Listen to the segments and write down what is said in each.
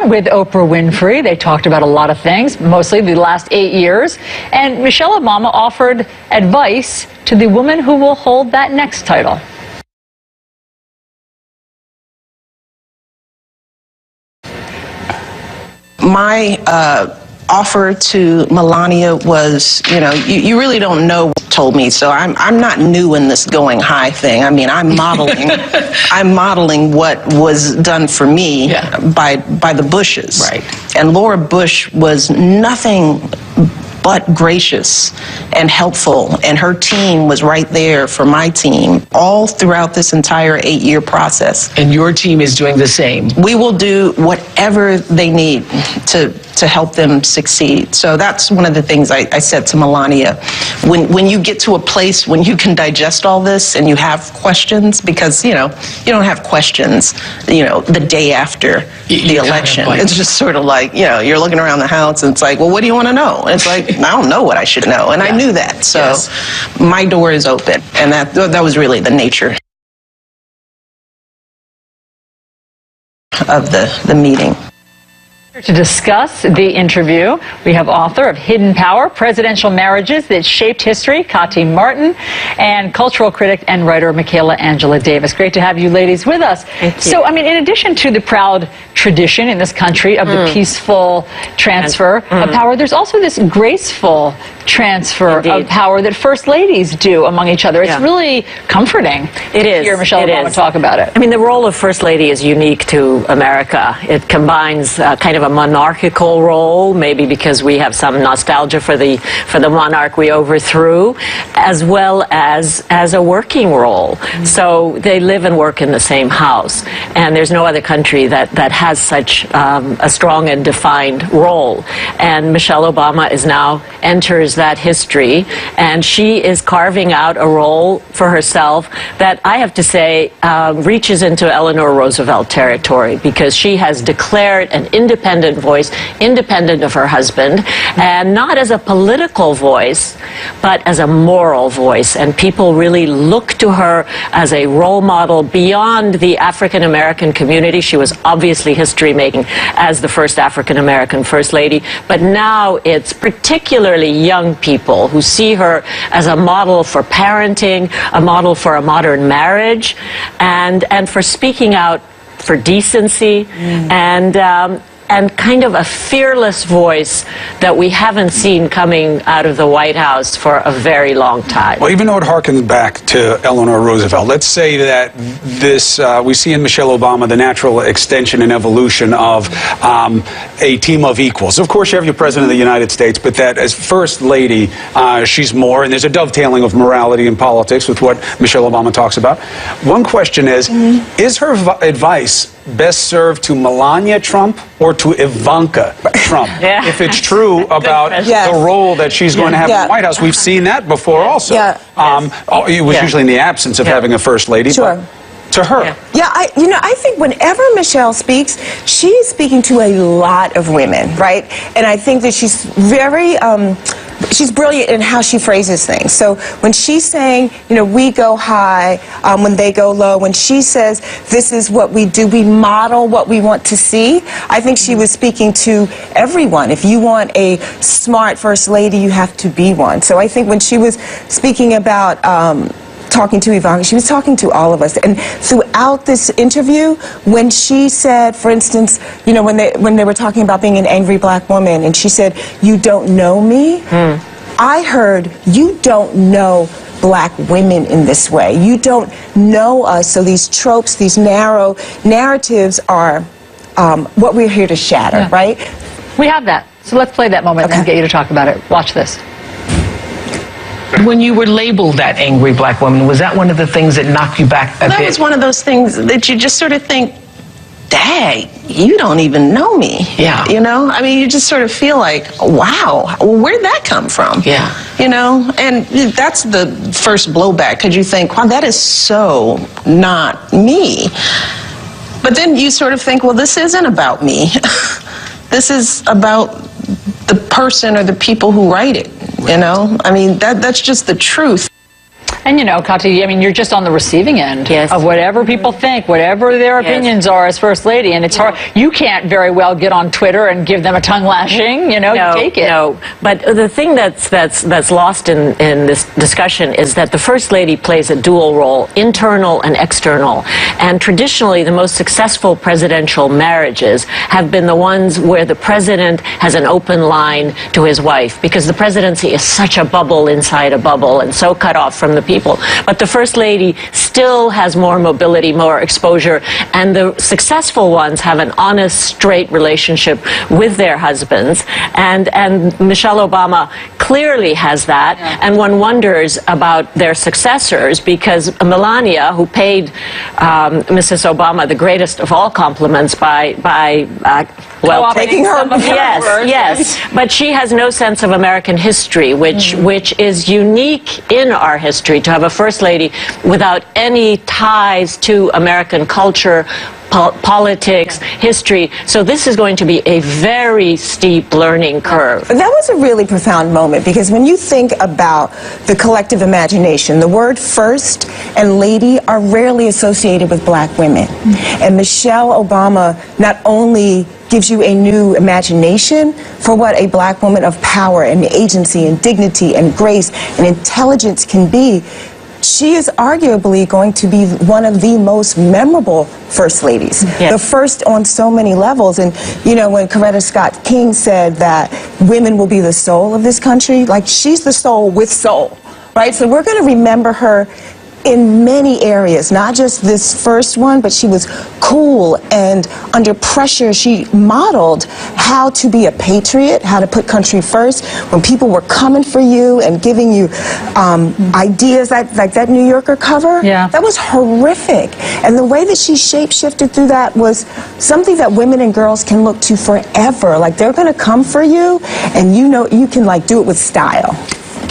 with Oprah Winfrey. They talked about a lot of things, mostly the last 8 years. And Michelle Obama offered advice to the woman who will hold that next title. My offer to Melania was, you really don't know what told me, so I'm not new in this going high thing. I mean, I'm modeling I'm modeling what was done for me by the Bushes. Right. And Laura Bush was nothing but gracious and helpful, and her team was right there for my team all throughout this entire 8-year process. And your team is doing the same. We will do whatever they need to help them succeed. So that's one of the things I said to Melania. When you get to a place when you can digest all this and you have questions, because, you don't have questions, the day after the election. It's just sort of like, you're looking around the house and it's like, well, what do you want to know? And it's like, I don't know what I should know. And I knew that. So my door is open. And that was really the nature of the meeting. To discuss the interview, we have author of Hidden Power, Presidential Marriages That Shaped History, Kati Martin, and cultural critic and writer Michaela Angela Davis. Great to have you ladies with us. Thank you. So, in addition to the proud tradition in this country of the peaceful transfer of power, there's also this graceful transfer of power that first ladies do among each other. It's really comforting to hear Michelle Obama talk about it. The role of First Lady is unique to America. It combines kind of a monarchical role, maybe because we have some nostalgia for the monarch we overthrew, as well as a working role. So they live and work in the same house, and there's no other country that has such a strong and defined role. And Michelle Obama now enters that history, and she is carving out a role for herself that I have to say reaches into Eleanor Roosevelt territory, because she has declared an independent voice, independent of her husband, and not as a political voice, but as a moral voice. And people really look to her as a role model beyond the African American community. She was obviously history making as the first African American First Lady, but now it's particularly young people who see her as a model for parenting, a model for a modern marriage, and for speaking out for decency and kind of a fearless voice that we haven't seen coming out of the White House for a very long time. Well, even though it harkens back to Eleanor Roosevelt, let's say that this, we see in Michelle Obama the natural extension and evolution of a team of equals. Of course, you have your President of the United States, but that as First Lady, she's more, and there's a dovetailing of morality and politics with what Michelle Obama talks about. One question is her advice best served to Melania Trump or to Ivanka Trump? If it's true about the role that she's going to have in the White House. We've seen that before also. It was usually in the absence of having a First Lady. But to her. I think whenever Michelle speaks, she's speaking to a lot of women, right? And I think that she's very, she's brilliant in how she phrases things. So when she's saying, we go high when they go low, when she says, this is what we do, we model what we want to see, I think she was speaking to everyone. If you want a smart First Lady, you have to be one. So I think when she was speaking about talking to Ivanka, she was talking to all of us. And throughout this interview, when she said, for instance, when they were talking about being an angry black woman, and she said, you don't know me, I heard, you don't know black women in this way. You don't know us. So these tropes, these narrow narratives are what we're here to shatter, right? We have that. So let's play that moment and get you to talk about it. Watch this. When you were labeled that angry black woman, was that one of the things that knocked you back a bit? That was one of those things that you just sort of think, dang, you don't even know me. You just sort of feel like, wow, where'd that come from? And that's the first blowback, because you think, wow, that is so not me. But then you sort of think, well, this isn't about me. This is about the person or the people who write it. That's just the truth. And you know, Kati, I mean, you're just on the receiving end of whatever people think, whatever their opinions are as First Lady, and it's hard. You can't very well get on Twitter and give them a tongue lashing, you know, you take it. No, but the thing that's lost in this discussion is that the First Lady plays a dual role, internal and external. And traditionally, the most successful presidential marriages have been the ones where the president has an open line to his wife, because the presidency is such a bubble inside a bubble and so cut off from the people. But the First Lady still has more mobility, more exposure, and the successful ones have an honest, straight relationship with their husbands. And Michelle Obama clearly has that, and one wonders about their successors, because Melania, who paid Mrs. Obama the greatest of all compliments by taking her yes, but she has no sense of American history, which is unique in our history, to have a First Lady without any ties to American culture, politics, history. So this is going to be a very steep learning curve. That was a really profound moment, because when you think about the collective imagination, the word first and lady are rarely associated with black women. And Michelle Obama not only gives you a new imagination for what a black woman of power and agency and dignity and grace and intelligence can be, she is arguably going to be one of the most memorable First Ladies. The first on so many levels. And, you know, when Coretta Scott King said that women will be the soul of this country, like, she's the soul with soul, right? So we're going to remember her in many areas, not just this first one, but she was cool, and under pressure she modeled how to be a patriot, how to put country first. When people were coming for you and giving you ideas like that New Yorker cover, that was horrific. And the way that she shape-shifted through that was something that women and girls can look to forever. Like, they're going to come for you, and you know you can, like, do it with style.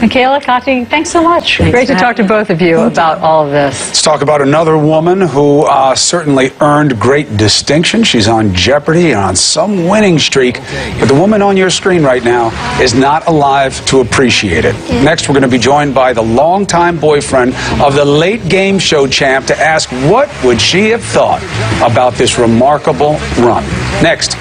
Michaela, Kati, thanks so much. Great to talk to both of you about all of this. Let's talk about another woman who certainly earned great distinction. She's on Jeopardy and on some winning streak. But the woman on your screen right now is not alive to appreciate it. Next, we're going to be joined by the longtime boyfriend of the late game show champ to ask what would she have thought about this remarkable run. Next.